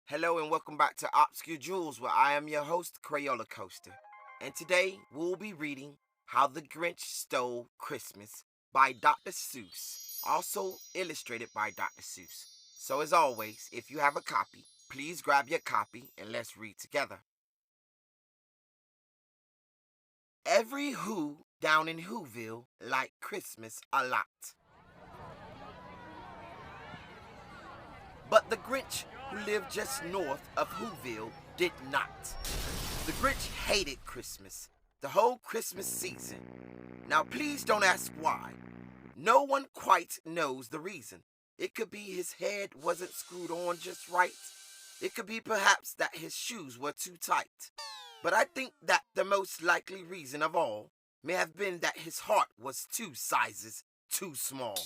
Hello and welcome back to Obscure Jewels, where I am your host, Crayola Coaster. And today we'll be reading How the Grinch Stole Christmas by Dr. Seuss, also illustrated by Dr. Seuss. So as always, if you have a copy, please grab your copy and let's read together. Every Who down in Whoville liked Christmas a lot. But the Grinch, who lived just north of Whoville, did not. The Grinch hated Christmas, the whole Christmas season. Now please don't ask why. No one quite knows the reason. It could be his head wasn't screwed on just right. It could be perhaps that his shoes were too tight. But I think that the most likely reason of all may have been that his heart was 2 sizes too small.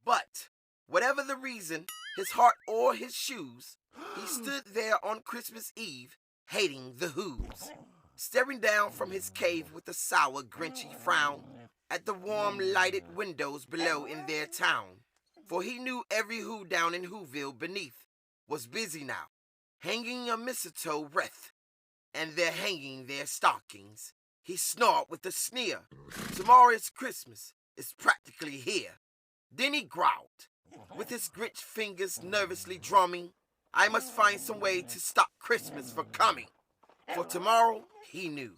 But whatever the reason, his heart or his shoes, he stood there on Christmas Eve, hating the Who's, staring down from his cave with a sour, grinchy frown at the warm, lighted windows below in their town. For he knew every Who down in Whoville beneath was busy now, hanging a mistletoe wreath, and they're hanging their stockings. He snarled with a sneer. Tomorrow is Christmas. It's practically here. Then he growled, with his Grinch fingers nervously drumming, I must find some way to stop Christmas from coming. For tomorrow, he knew.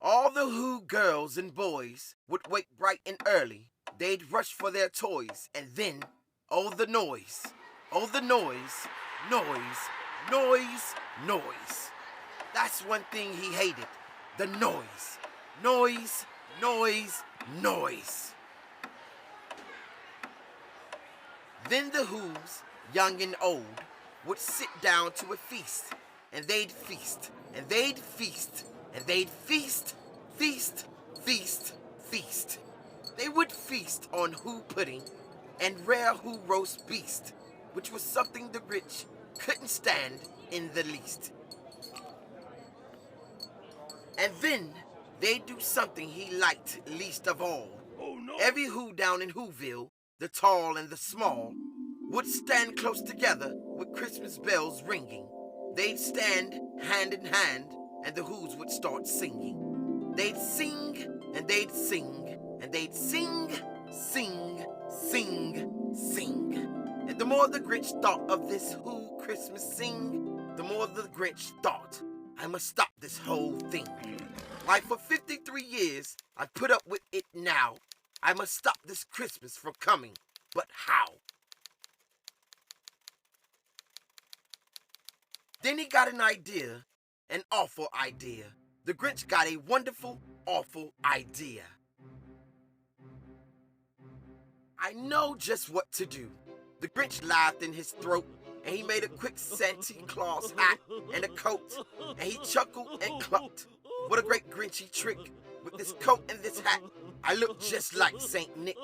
All the Who girls and boys would wake bright and early. They'd rush for their toys, and then, oh the noise, noise, noise, noise. That's one thing he hated, the noise, noise, noise, noise. Then the Who's, young and old, would sit down to a feast, and they'd feast, and they'd feast, and they'd feast, feast, feast, feast. They would feast on Who pudding and rare Who roast beast, which was something the Grinch couldn't stand in the least. And then they'd do something he liked least of all. Oh, no. Every Who down in Whoville, the tall and the small, would stand close together with Christmas bells ringing. They'd stand hand in hand, and the Who's would start singing. They'd sing, and they'd sing, and they'd sing, sing, sing, sing. And the more the Grinch thought of this Who Christmas sing, the more the Grinch thought, I must stop this whole thing. Why, for 53 years, I've put up with it now. I must stop this Christmas from coming. But how? Then he got an idea, an awful idea. The Grinch got a wonderful, awful idea. I know just what to do. The Grinch laughed in his throat, and he made a quick Santa Claus hat and a coat, and he chuckled and clucked. What a great Grinchy trick. With this coat and this hat, I look just like Saint Nick.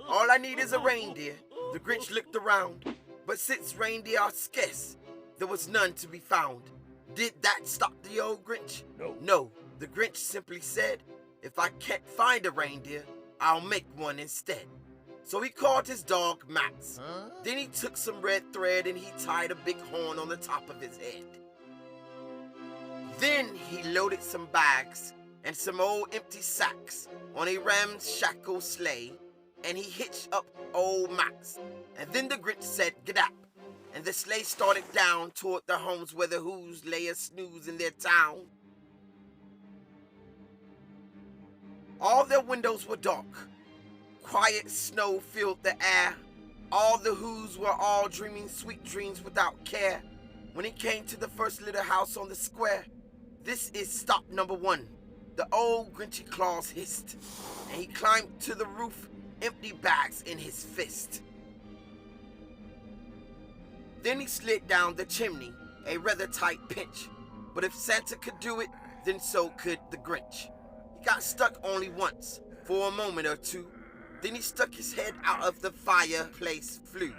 All I need is a reindeer. The Grinch looked around, but since reindeer are scarce, there was none to be found. Did that stop the old Grinch? No. The Grinch simply said, if I can't find a reindeer, I'll make one instead. So he called his dog Max. Then he took some red thread and he tied a big horn on the top of his head. Then he loaded some bags and some old empty sacks on a ramshackle sleigh, and he hitched up old Max. And then the Grinch said, "G'dap," and the sleigh started down toward the homes where the Who's lay a snooze in their town. All their windows were dark. Quiet snow filled the air. All the Who's were all dreaming sweet dreams without care. When he came to the first little house on the square, this is stop number 1. The old Grinchy Claus hissed, and he climbed to the roof, empty bags in his fist. Then he slid down the chimney, a rather tight pinch. But if Santa could do it, then so could the Grinch. He got stuck only once, for a moment or two. Then he stuck his head out of the fireplace flue,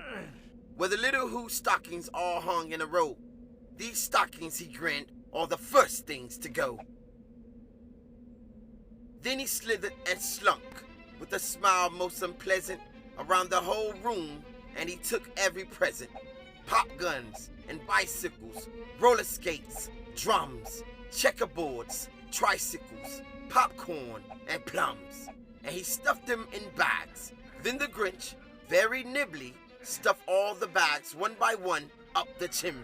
where the little Who stockings all hung in a row. These stockings, he grinned, are the first things to go. Then he slithered and slunk with a smile most unpleasant around the whole room, and he took every present. Pop guns and bicycles, roller skates, drums, checkerboards, tricycles, popcorn, and plums, and he stuffed them in bags. Then the Grinch, very nimbly, stuffed all the bags one by one up the chimney.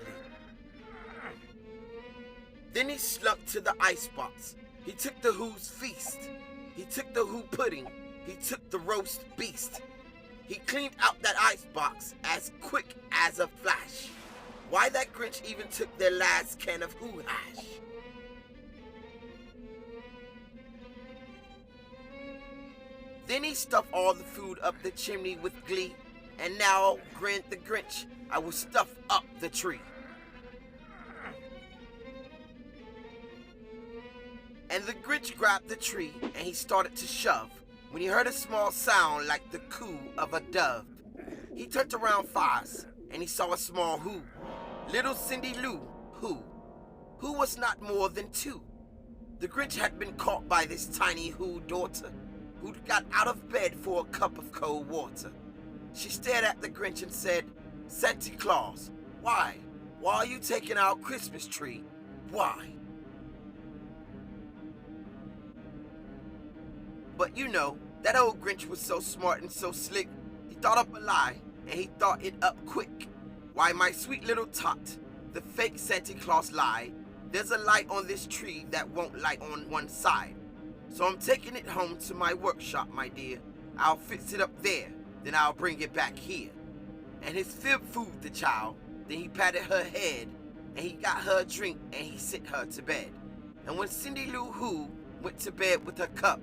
Then he slunk to the icebox. He took the Who's feast. He took the Who pudding. He took the roast beast. He cleaned out that icebox as quick as a flash. Why that Grinch even took their last can of Who hash. Then he stuffed all the food up the chimney with glee, and now, grinned the Grinch, I will stuff up the tree. And the Grinch grabbed the tree and he started to shove when he heard a small sound like the coo of a dove. He turned around fast and he saw a small Who. Little Cindy Lou Who was not more than 2. The Grinch had been caught by this tiny Who daughter who'd got out of bed for a cup of cold water. She stared at the Grinch and said, "Santa Claus, why? Why are you taking our Christmas tree? Why?" But you know, that old Grinch was so smart and so slick, he thought up a lie, and he thought it up quick. Why, my sweet little tot, the fake Santa Claus lied. There's a light on this tree that won't light on one side. So I'm taking it home to my workshop, my dear. I'll fix it up there, then I'll bring it back here. And his fib fooled the child, then he patted her head, and he got her a drink, and he sent her to bed. And when Cindy Lou Who went to bed with her cup,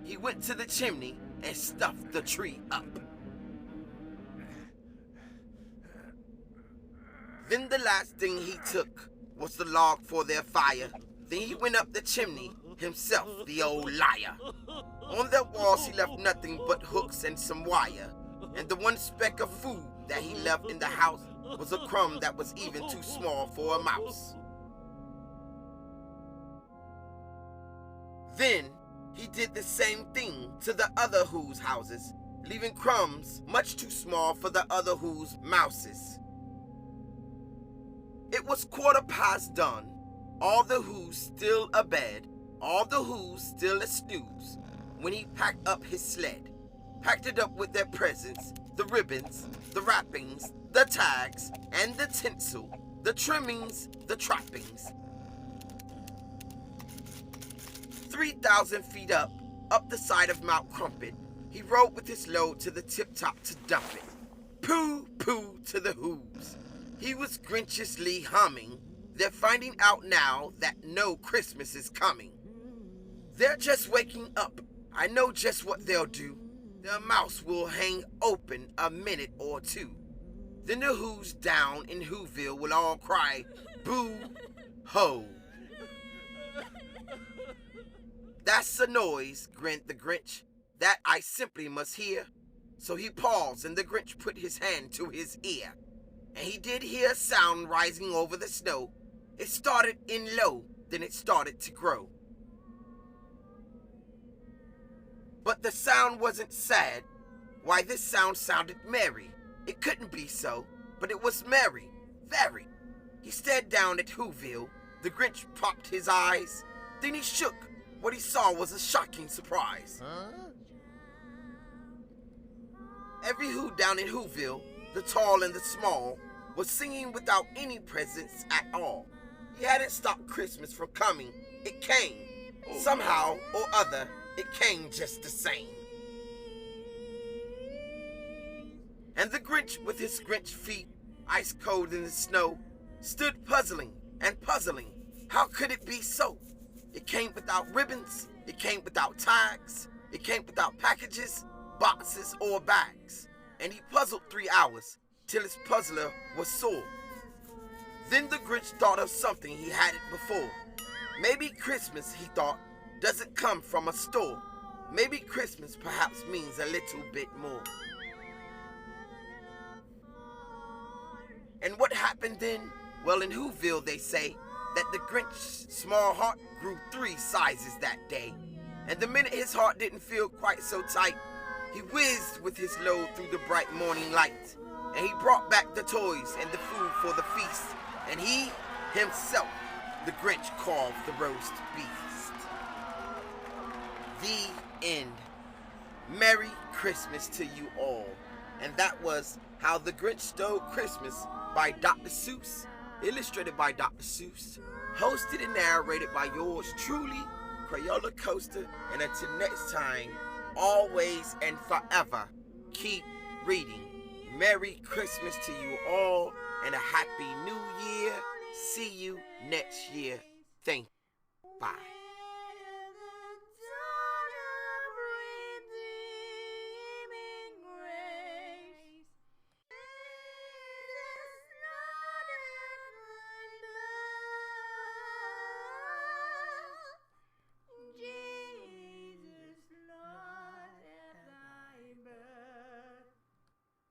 he went to the chimney and stuffed the tree up. Then the last thing he took was the log for their fire. Then he went up the chimney himself, the old liar. On their walls he left nothing but hooks and some wire. And the one speck of food that he left in the house was a crumb that was even too small for a mouse. Then he did the same thing to the other Who's houses, leaving crumbs much too small for the other Who's mouses. It was 1:15 done, all the Who's still abed, all the Who's still a snooze, when he packed up his sled, packed it up with their presents, the ribbons, the wrappings, the tags, and the tinsel, the trimmings, the trappings. 3,000 feet up the side of Mount Crumpet, he rode with his load to the tip-top to dump it. Pooh, pooh to the Who's. He was grinchiously humming. They're finding out now that no Christmas is coming. They're just waking up. I know just what they'll do. Their mouths will hang open a minute or two. Then the Who's down in Whoville will all cry, boo-ho. That's the noise, grinned the Grinch, that I simply must hear. So he paused and the Grinch put his hand to his ear. And he did hear a sound rising over the snow. It started in low, then it started to grow. But the sound wasn't sad. Why, this sound sounded merry. It couldn't be so, but it was merry, very. He stared down at Whoville. The Grinch popped his eyes. Then he shook. What he saw was a shocking surprise. Every Who down in Whoville, the tall and the small, was singing without any presents at all. He hadn't stopped Christmas from coming. It came. Somehow or other, it came just the same. And the Grinch, with his Grinch feet, ice cold in the snow, stood puzzling and puzzling. How could it be so? It came without ribbons, it came without tags, it came without packages, boxes, or bags. And he puzzled 3 hours, till his puzzler was sore. Then the Grinch thought of something he hadn't before. Maybe Christmas, he thought, doesn't come from a store. Maybe Christmas perhaps means a little bit more. And what happened then? Well, in Whoville they say that the Grinch's small heart grew 3 sizes that day. And the minute his heart didn't feel quite so tight, He whizzed with his load through the bright morning light, and he brought back the toys and the food for the feast, and he, himself, the Grinch, carved the roast beast. The end. Merry Christmas to you all. And that was How the Grinch Stole Christmas by Dr. Seuss, illustrated by Dr. Seuss, hosted and narrated by yours truly, Crayola Coaster. And until next time, always and forever, keep reading. Merry Christmas to you all, and a Happy New Year. See you next year. Thank you. Bye.